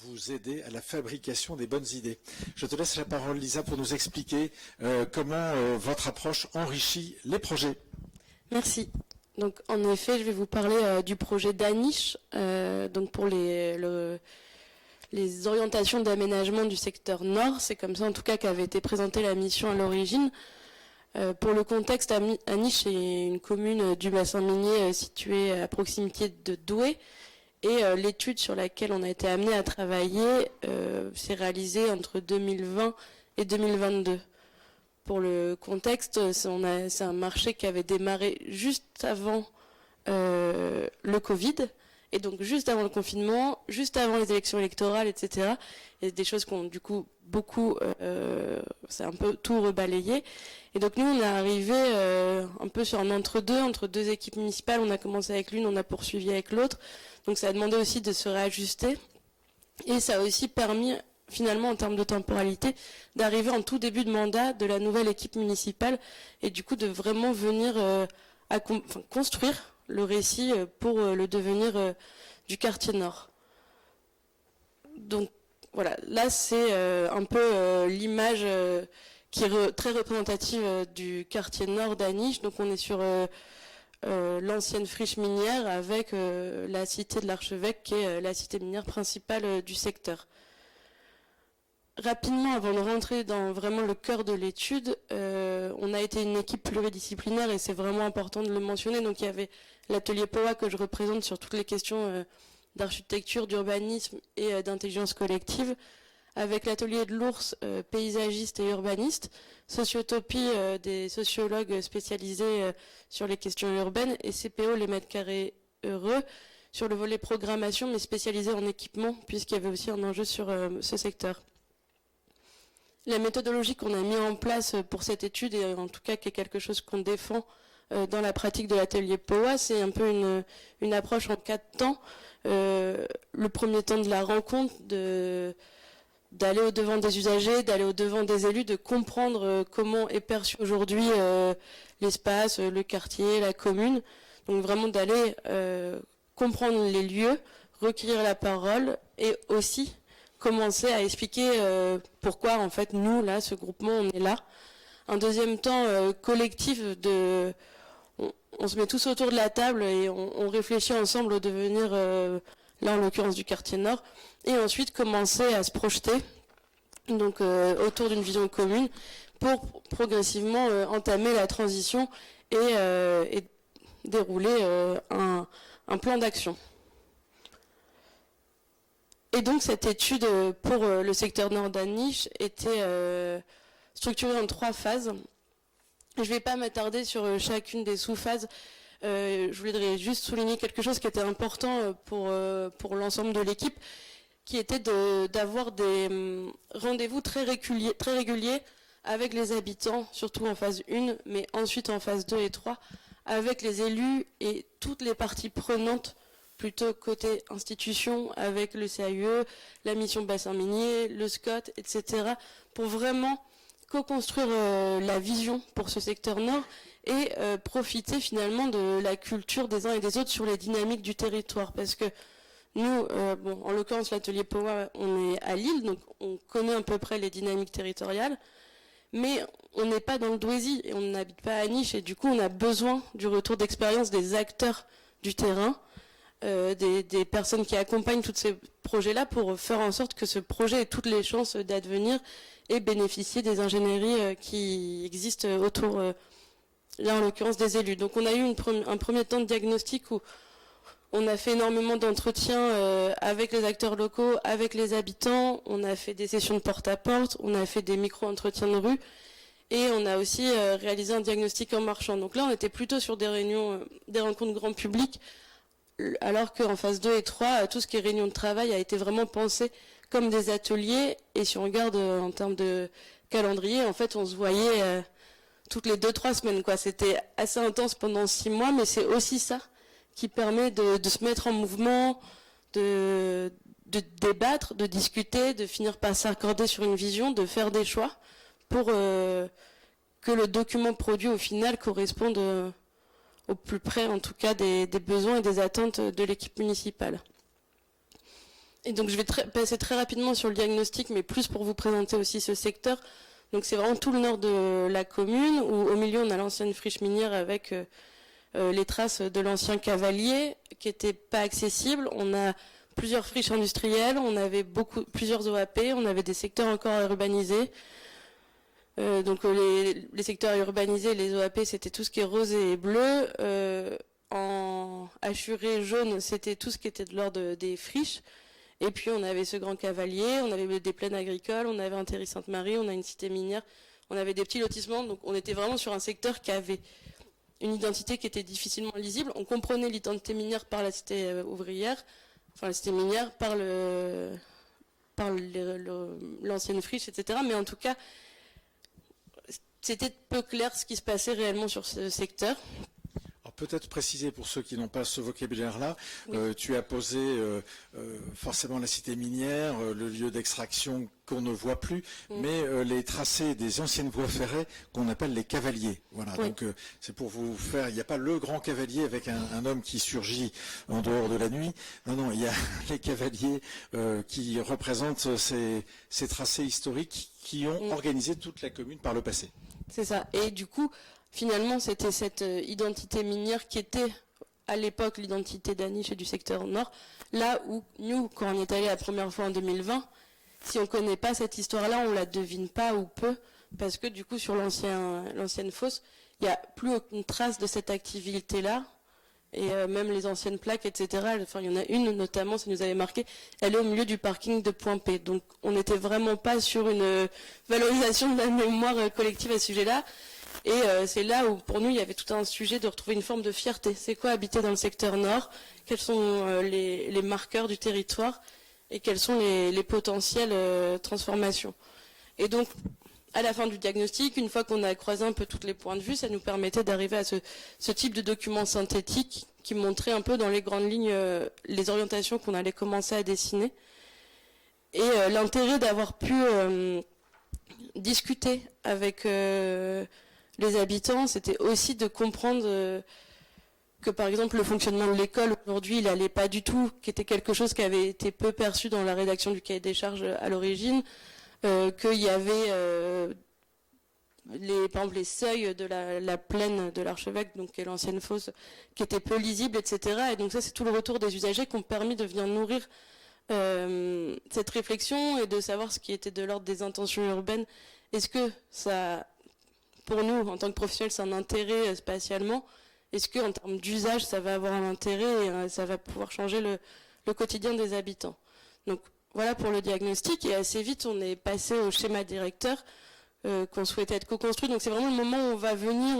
vous aider à la fabrication des bonnes idées. Je te laisse la parole, Lisa, pour nous expliquer comment votre approche enrichit les projets. Merci. Donc, en effet, je vais vous parler du projet d'Aniche, donc pour les orientations d'aménagement du secteur nord. C'est comme ça, en tout cas, qu'avait été présentée la mission à l'origine. Pour le contexte, Aniche est une commune du bassin minier située à proximité de Douai. Et l'étude sur laquelle on a été amené à travailler s'est réalisée entre 2020 et 2022. Pour le contexte, c'est un marché qui avait démarré juste avant le Covid, et donc juste avant le confinement, juste avant les élections électorales, etc. Et des choses qui ont du coup beaucoup, c'est un peu tout rebalayé. Et donc nous, on est arrivé un peu sur un entre-deux, entre deux équipes municipales. On a commencé avec l'une, on a poursuivi avec l'autre. Donc ça a demandé aussi de se réajuster. Et ça a aussi permis, finalement, en termes de temporalité, d'arriver en tout début de mandat de la nouvelle équipe municipale et du coup de vraiment venir construire le récit pour le devenir du quartier nord. Donc voilà, là c'est un peu l'image qui est très représentative du quartier nord d'Aniche. Donc on est sur l'ancienne friche minière avec la cité de l'Archevêque qui est la cité minière principale du secteur. Rapidement, avant de rentrer dans vraiment le cœur de l'étude, on a été une équipe pluridisciplinaire et c'est vraiment important de le mentionner. Donc il y avait l'atelier POA que je représente sur toutes les questions d'architecture, d'urbanisme et d'intelligence collective, avec l'atelier de l'ours, paysagiste et urbaniste, Sociotopie, des sociologues spécialisés sur les questions urbaines, et CPO, les mètres carrés heureux, sur le volet programmation, mais spécialisé en équipement, puisqu'il y avait aussi un enjeu sur ce secteur. La méthodologie qu'on a mis en place pour cette étude, et en tout cas qui est quelque chose qu'on défend dans la pratique de l'atelier POA, c'est un peu une approche en 4 temps. Le premier temps de la rencontre, d'aller au-devant des usagers, d'aller au-devant des élus, de comprendre comment est perçu aujourd'hui l'espace, le quartier, la commune. Donc vraiment d'aller comprendre les lieux, recueillir la parole et aussi commencer à expliquer pourquoi en fait nous, là, ce groupement, on est là. Un deuxième temps collectif on se met tous autour de la table et on réfléchit ensemble au devenir, là en l'occurrence du quartier nord, et ensuite commencer à se projeter donc autour d'une vision commune pour progressivement entamer la transition et dérouler un plan d'action. Et donc cette étude pour le secteur nord d'Aniche était structurée en 3 phases. Je ne vais pas m'attarder sur chacune des sous-phases. Je voudrais juste souligner quelque chose qui était important pour l'ensemble de l'équipe, qui était d'avoir des rendez-vous très réguliers avec les habitants, surtout en phase 1, mais ensuite en phase 2 et 3, avec les élus et toutes les parties prenantes, plutôt côté institution, avec le CAUE, la mission bassin minier, le SCOT, etc., pour vraiment co-construire la vision pour ce secteur nord et profiter finalement de la culture des uns et des autres sur les dynamiques du territoire. Parce que nous, en l'occurrence l'atelier POA, on est à Lille, donc on connaît à peu près les dynamiques territoriales, mais on n'est pas dans le Douaisis et on n'habite pas à Niche, et du coup on a besoin du retour d'expérience des acteurs du terrain, des personnes qui accompagnent tous ces projets-là pour faire en sorte que ce projet ait toutes les chances d'advenir et bénéficier des ingénieries qui existent autour, là en l'occurrence des élus. Donc on a eu un premier temps de diagnostic où on a fait énormément d'entretiens avec les acteurs locaux, avec les habitants, on a fait des sessions de porte-à-porte, on a fait des micro-entretiens de rue, et on a aussi réalisé un diagnostic en marchant. Donc là on était plutôt sur des réunions, des rencontres grand public, alors qu'en phase 2 et 3, tout ce qui est réunion de travail a été vraiment pensé comme des ateliers, et si on regarde en termes de calendrier, en fait on se voyait toutes les 2-3 semaines, quoi. C'était assez intense pendant 6 mois, mais c'est aussi ça qui permet de se mettre en mouvement, de débattre, de discuter, de finir par s'accorder sur une vision, de faire des choix pour que le document produit au final corresponde au plus près en tout cas des besoins et des attentes de l'équipe municipale. Et donc je vais passer très rapidement sur le diagnostic, mais plus pour vous présenter aussi ce secteur. Donc c'est vraiment tout le nord de la commune, où au milieu on a l'ancienne friche minière avec les traces de l'ancien cavalier qui n'étaient pas accessibles. On a plusieurs friches industrielles, on avait plusieurs OAP, on avait des secteurs encore à urbaniser. Donc les secteurs urbanisés, les OAP, c'était tout ce qui est rose et bleu. En hachuré jaune, c'était tout ce qui était de l'ordre des friches. Et puis on avait ce grand cavalier, on avait des plaines agricoles, on avait un terri Sainte-Marie, on a une cité minière, on avait des petits lotissements. Donc on était vraiment sur un secteur qui avait une identité qui était difficilement lisible. On comprenait l'identité minière par la cité ouvrière, enfin la cité minière par l'ancienne friche, etc. Mais en tout cas, c'était peu clair ce qui se passait réellement sur ce secteur. Alors peut-être préciser pour ceux qui n'ont pas ce vocabulaire-là, Oui. tu as posé forcément la cité minière, le lieu d'extraction qu'on ne voit plus, mais les tracés des anciennes voies ferrées qu'on appelle les cavaliers. Voilà, Oui. donc c'est pour vous faire, il n'y a pas le grand cavalier avec un homme qui surgit en dehors de la nuit. Non, il y a les cavaliers qui représentent ces tracés historiques qui ont organisé toute la commune par le passé. C'est ça. Et du coup, finalement, c'était cette identité minière qui était, à l'époque, l'identité d'Aniche et du secteur nord. Là où, nous, quand on est allé la première fois en 2020, si on ne connaît pas cette histoire-là, on ne la devine pas ou peu, parce que du coup, sur l'ancienne fosse, il n'y a plus aucune trace de cette activité-là. Et même les anciennes plaques, etc. Enfin, il y en a une notamment, ça nous avait marqué, elle est au milieu du parking de Point P. Donc on n'était vraiment pas sur une valorisation de la mémoire collective à ce sujet-là. Et c'est là où pour nous il y avait tout un sujet de retrouver une forme de fierté. C'est quoi habiter dans le secteur nord? Quels sont les marqueurs du territoire? Et quelles sont les potentielles transformations? Et donc, à la fin du diagnostic, une fois qu'on a croisé un peu tous les points de vue, ça nous permettait d'arriver à ce type de document synthétique qui montrait un peu dans les grandes lignes les orientations qu'on allait commencer à dessiner. Et l'intérêt d'avoir pu discuter avec les habitants, c'était aussi de comprendre que par exemple le fonctionnement de l'école aujourd'hui, il n'allait pas du tout, qui était quelque chose qui avait été peu perçu dans la rédaction du cahier des charges à l'origine. Qu'il y avait par exemple les seuils de la plaine de l'Archevêque, donc qui est l'ancienne fosse, qui étaient peu lisibles, etc. Et donc ça, c'est tout le retour des usagers qui ont permis de venir nourrir cette réflexion et de savoir ce qui était de l'ordre des intentions urbaines. Est-ce que ça, pour nous, en tant que professionnels, c'est un intérêt spatialement? Est-ce qu'en termes d'usage, ça va avoir un intérêt et ça va pouvoir changer le quotidien des habitants? Donc, voilà pour le diagnostic, et assez vite on est passé au schéma directeur qu'on souhaitait être co-construit. Donc c'est vraiment le moment où on va venir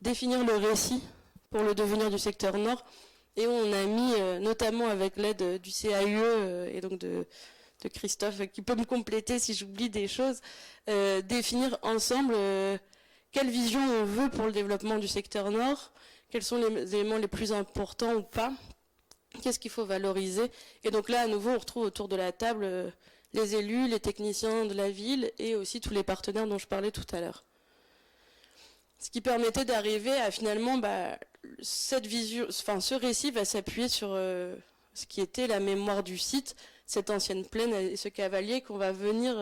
définir le récit pour le devenir du secteur nord, et on a mis, notamment avec l'aide du CAUE et donc de Christophe qui peut me compléter si j'oublie des choses, définir ensemble quelle vision on veut pour le développement du secteur nord, quels sont les éléments les plus importants ou pas. Qu'est-ce qu'il faut valoriser? Et donc là, à nouveau, on retrouve autour de la table les élus, les techniciens de la ville et aussi tous les partenaires dont je parlais tout à l'heure. Ce qui permettait d'arriver à finalement, cette vision, enfin, ce récit va s'appuyer sur ce qui était la mémoire du site, cette ancienne plaine et ce cavalier qu'on va venir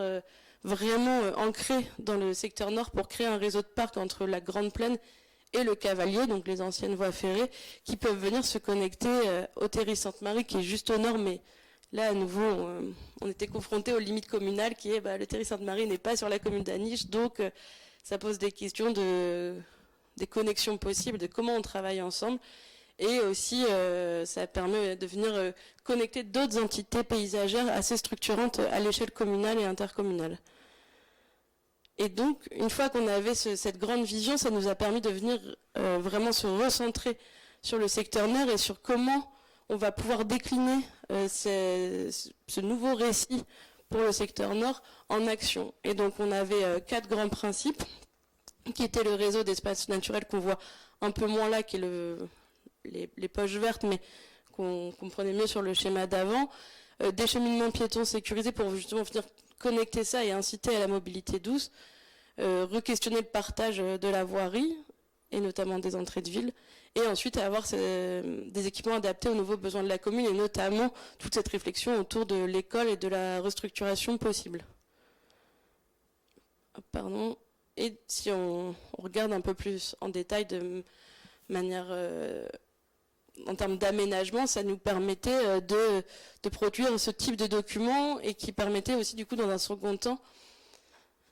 vraiment ancrer dans le secteur nord pour créer un réseau de parcs entre la grande plaine et le cavalier, donc les anciennes voies ferrées, qui peuvent venir se connecter au terri Sainte-Marie, qui est juste au nord, mais là, à nouveau, on était confronté aux limites communales, qui est, le terri Sainte-Marie n'est pas sur la commune d'Aniche, donc ça pose des questions des connexions possibles, de comment on travaille ensemble, et aussi, ça permet de venir connecter d'autres entités paysagères assez structurantes à l'échelle communale et intercommunale. Et donc, une fois qu'on avait cette grande vision, ça nous a permis de venir vraiment se recentrer sur le secteur nord et sur comment on va pouvoir décliner ce nouveau récit pour le secteur nord en action. Et donc, on avait 4 grands principes, qui étaient le réseau d'espaces naturels qu'on voit un peu moins là, qui est les poches vertes, mais qu'on comprenait mieux sur le schéma d'avant. Des cheminements piétons sécurisés pour justement venir connecter ça et inciter à la mobilité douce, re-questionner le partage de la voirie, et notamment des entrées de ville, et ensuite avoir des équipements adaptés aux nouveaux besoins de la commune, et notamment toute cette réflexion autour de l'école et de la restructuration possible. Pardon. Et si on regarde un peu plus en détail de manière, en termes d'aménagement, ça nous permettait de produire ce type de document et qui permettait aussi du coup dans un second temps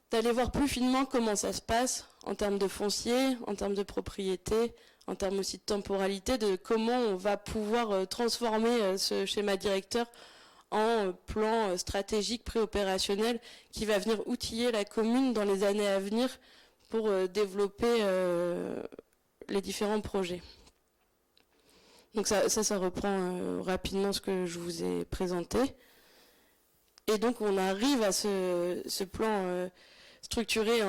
d'aller voir plus finement comment ça se passe en termes de foncier, en termes de propriété, en termes aussi de temporalité, de comment on va pouvoir transformer ce schéma directeur en plan stratégique préopérationnel qui va venir outiller la commune dans les années à venir pour développer les différents projets. Donc ça reprend rapidement ce que je vous ai présenté. Et donc on arrive à ce plan structuré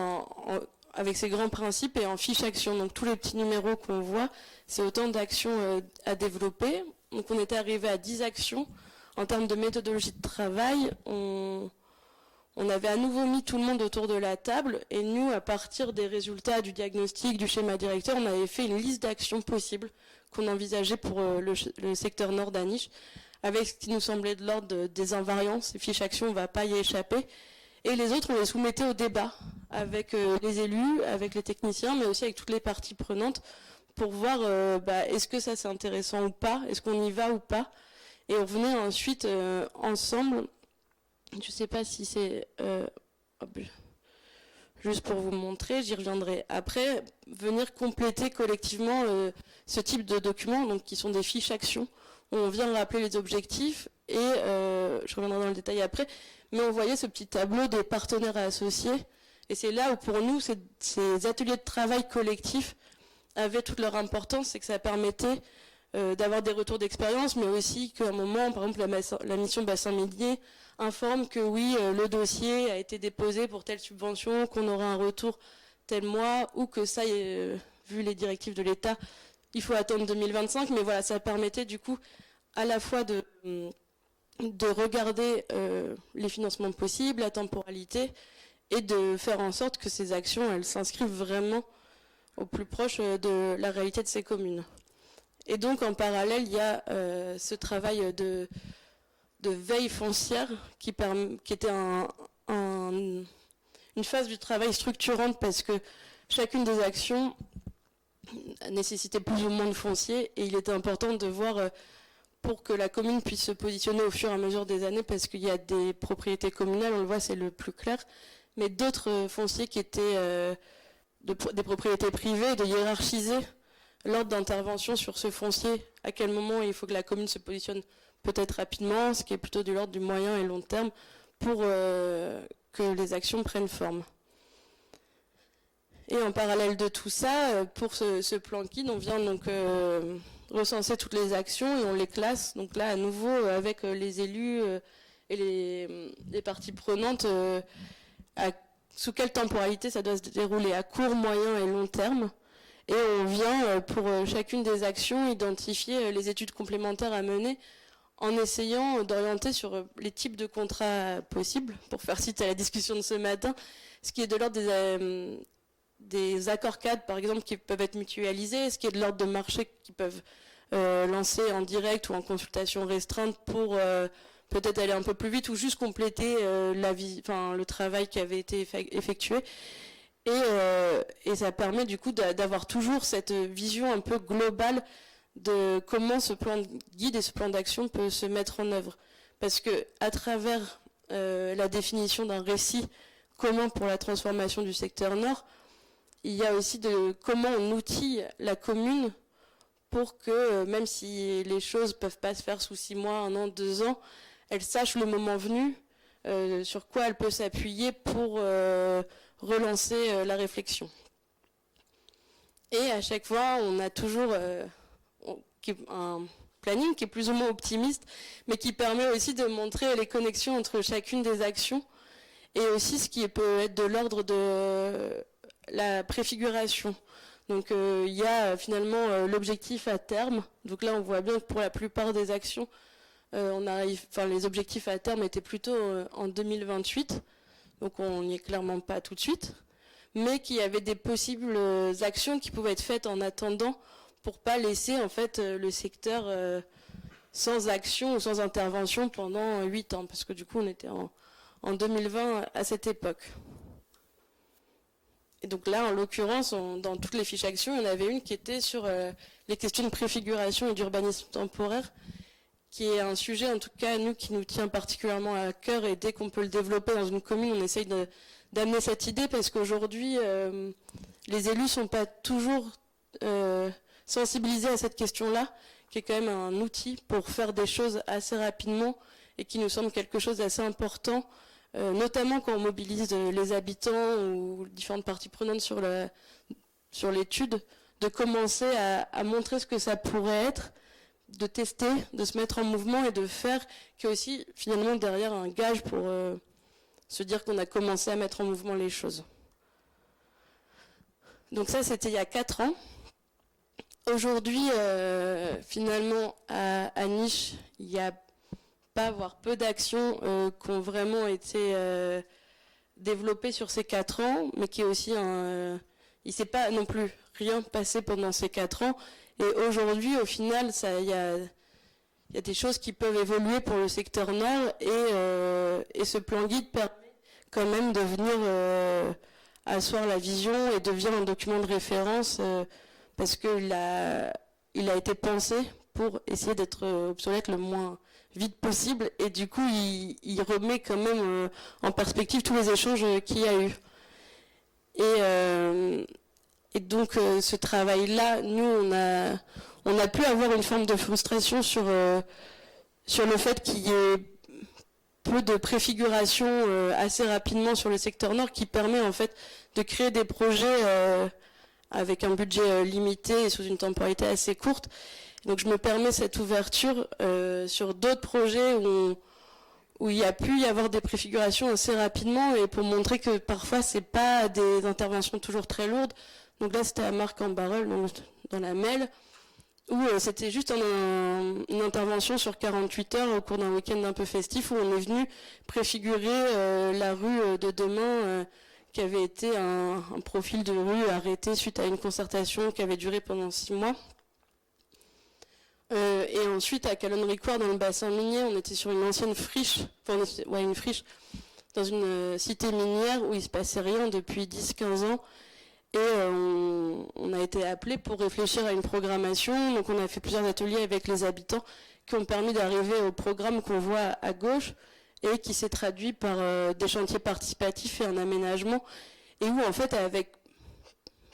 avec ces grands principes et en fiche action. Donc tous les petits numéros qu'on voit, c'est autant d'actions à développer. Donc on était arrivé à 10 actions. En termes de méthodologie de travail, on avait à nouveau mis tout le monde autour de la table et nous, à partir des résultats du diagnostic, du schéma directeur, on avait fait une liste d'actions possibles qu'on envisageait pour le secteur nord d'Aniche, avec ce qui nous semblait de l'ordre des invariants. Ces fiches actions, on ne va pas y échapper. Et les autres, on les soumettait au débat avec les élus, avec les techniciens, mais aussi avec toutes les parties prenantes pour voir est-ce que ça c'est intéressant ou pas, est-ce qu'on y va ou pas. Et on venait ensuite ensemble, je ne sais pas si c'est, juste pour vous montrer, j'y reviendrai après, venir compléter collectivement ce type de documents, donc qui sont des fiches actions, où on vient rappeler les objectifs, et je reviendrai dans le détail après, mais on voyait ce petit tableau des partenaires associés, et c'est là où pour nous, ces ateliers de travail collectifs avaient toute leur importance, c'est que ça permettait d'avoir des retours d'expérience, mais aussi qu'à un moment, par exemple, la mission Bassin Minier informe que oui, le dossier a été déposé pour telle subvention, qu'on aura un retour tel mois, ou que ça, vu les directives de l'État, il faut attendre 2025. Mais voilà, ça permettait du coup à la fois de regarder les financements possibles, la temporalité, et de faire en sorte que ces actions, elles s'inscrivent vraiment au plus proche de la réalité de ces communes. Et donc en parallèle, il y a ce travail de veille foncière qui était une phase du travail structurante parce que chacune des actions nécessitait plus ou moins de foncier et il était important de voir pour que la commune puisse se positionner au fur et à mesure des années parce qu'il y a des propriétés communales, on le voit, c'est le plus clair, mais d'autres fonciers qui étaient des propriétés privées, de hiérarchiser l'ordre d'intervention sur ce foncier, à quel moment il faut que la commune se positionne peut-être rapidement, ce qui est plutôt de l'ordre du moyen et long terme, pour que les actions prennent forme. Et en parallèle de tout ça, pour ce plan KID, on vient donc recenser toutes les actions et on les classe. Donc là, à nouveau, avec les élus et les parties prenantes, sous quelle temporalité ça doit se dérouler, à court, moyen et long terme. Et on vient, pour chacune des actions, identifier les études complémentaires à mener en essayant d'orienter sur les types de contrats possibles, pour faire suite à la discussion de ce matin, ce qui est de l'ordre des accords cadres, par exemple, qui peuvent être mutualisés, ce qui est de l'ordre de marché qui peuvent lancer en direct ou en consultation restreinte pour peut-être aller un peu plus vite ou juste compléter le travail qui avait été effectué. Et ça permet du coup d'avoir toujours cette vision un peu globale de comment ce plan de guide et ce plan d'action peut se mettre en œuvre. Parce que à travers la définition d'un récit commun pour la transformation du secteur nord, il y a aussi comment on outille la commune pour que, même si les choses ne peuvent pas se faire sous 6 mois, 1 an, 2 ans, elle sache le moment venu sur quoi elle peut s'appuyer pour relancer la réflexion. Et à chaque fois, on a toujours un planning qui est plus ou moins optimiste, mais qui permet aussi de montrer les connexions entre chacune des actions, et aussi ce qui peut être de l'ordre de la préfiguration. Donc il y a finalement l'objectif à terme. Donc là, on voit bien que pour la plupart des actions, les objectifs à terme étaient plutôt en 2028. Donc on n'y est clairement pas tout de suite. mais qu'il y avait des possibles actions qui pouvaient être faites en attendant pour pas laisser en fait le secteur sans action ou sans intervention pendant 8 ans, parce que du coup on était en 2020 à cette époque. Et donc là, en l'occurrence, dans toutes les fiches actions, il y en avait une qui était sur les questions de préfiguration et d'urbanisme temporaire, qui est un sujet, en tout cas, nous, qui nous tient particulièrement à cœur, et dès qu'on peut le développer dans une commune, on essaye d'amener cette idée, parce qu'aujourd'hui, les élus sont pas toujours sensibilisés à cette question-là, qui est quand même un outil pour faire des choses assez rapidement, et qui nous semble quelque chose d'assez important, notamment quand on mobilise les habitants ou différentes parties prenantes sur l'étude, de commencer à montrer ce que ça pourrait être, de tester, de se mettre en mouvement et de faire, qui est aussi finalement derrière un gage pour se dire qu'on a commencé à mettre en mouvement les choses. Donc ça, c'était il y a 4 ans. Aujourd'hui, finalement, à Niche, il y a pas, voire peu d'actions qui ont vraiment été développées sur ces 4 ans, mais qui est aussi il ne s'est pas non plus rien passé pendant ces 4 ans. Et aujourd'hui, au final, il y a des choses qui peuvent évoluer pour le secteur nord, et ce plan guide permet quand même de venir asseoir la vision et devenir un document de référence, parce qu'il a été pensé pour essayer d'être obsolète le moins vite possible, et du coup il remet quand même en perspective tous les échanges qu'il y a eu. Et donc ce travail-là, nous on a pu avoir une forme de frustration sur le fait qu'il y ait peu de préfiguration assez rapidement sur le secteur nord, qui permet en fait de créer des projets avec un budget limité et sous une temporalité assez courte. Donc je me permets cette ouverture sur d'autres projets où il y a pu y avoir des préfigurations assez rapidement, et pour montrer que parfois c'est pas des interventions toujours très lourdes. Donc là c'était à Marc-en-Barœul, dans la Melle, où c'était juste une intervention sur 48 heures au cours d'un week-end un peu festif, où on est venu préfigurer la rue de demain, qui avait été un profil de rue arrêté suite à une concertation qui avait duré pendant 6 mois. Et ensuite, à Calonne-Ricoire, dans le bassin minier, on était sur une ancienne friche, une friche, dans une cité minière où il ne se passait rien depuis 10-15 ans. Et on a été appelé pour réfléchir à une programmation. Donc on a fait plusieurs ateliers avec les habitants qui ont permis d'arriver au programme qu'on voit à gauche, et qui s'est traduit par des chantiers participatifs et un aménagement, et où en fait, avec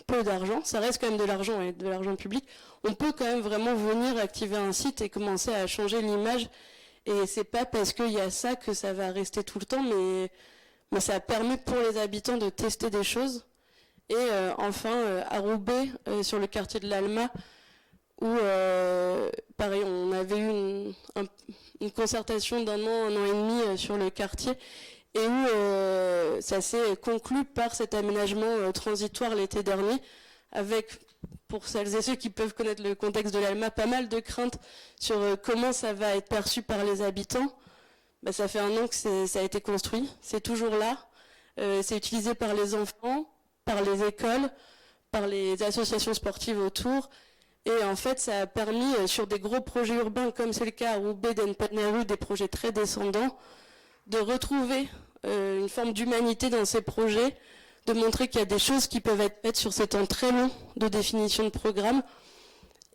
peu d'argent, ça reste quand même de l'argent, et de l'argent public, on peut quand même vraiment venir activer un site et commencer à changer l'image. Et c'est pas parce qu'il y a ça que ça va rester tout le temps, mais ça permet pour les habitants de tester des choses. Et enfin, à Roubaix, sur le quartier de l'Alma, où pareil, on avait eu une concertation d'1 an et demi sur le quartier, et où ça s'est conclu par cet aménagement transitoire l'été dernier, avec, pour celles et ceux qui peuvent connaître le contexte de l'Alma, pas mal de craintes sur comment ça va être perçu par les habitants. Ça fait 1 an que ça a été construit, c'est toujours là, c'est utilisé par les enfants, par les écoles, par les associations sportives autour. Et en fait, ça a permis, sur des gros projets urbains, comme c'est le cas à Roubaix, d'Enpaneru, des projets très descendants, de retrouver une forme d'humanité dans ces projets, de montrer qu'il y a des choses qui peuvent être faites sur ces temps très longs de définition de programme,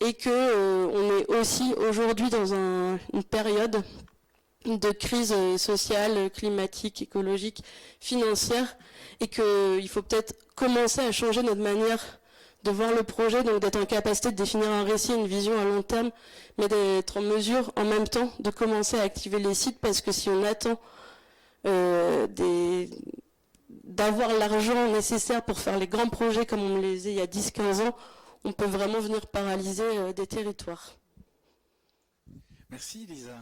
et qu'on est aussi aujourd'hui dans une période de crise sociale, climatique, écologique, financière, et qu'il faut peut-être commencer à changer notre manière de voir le projet, donc d'être en capacité de définir un récit, une vision à long terme, mais d'être en mesure en même temps de commencer à activer les sites, parce que si on attend d'avoir l'argent nécessaire pour faire les grands projets comme on les faisait il y a 10-15 ans, on peut vraiment venir paralyser des territoires. Merci Lisa.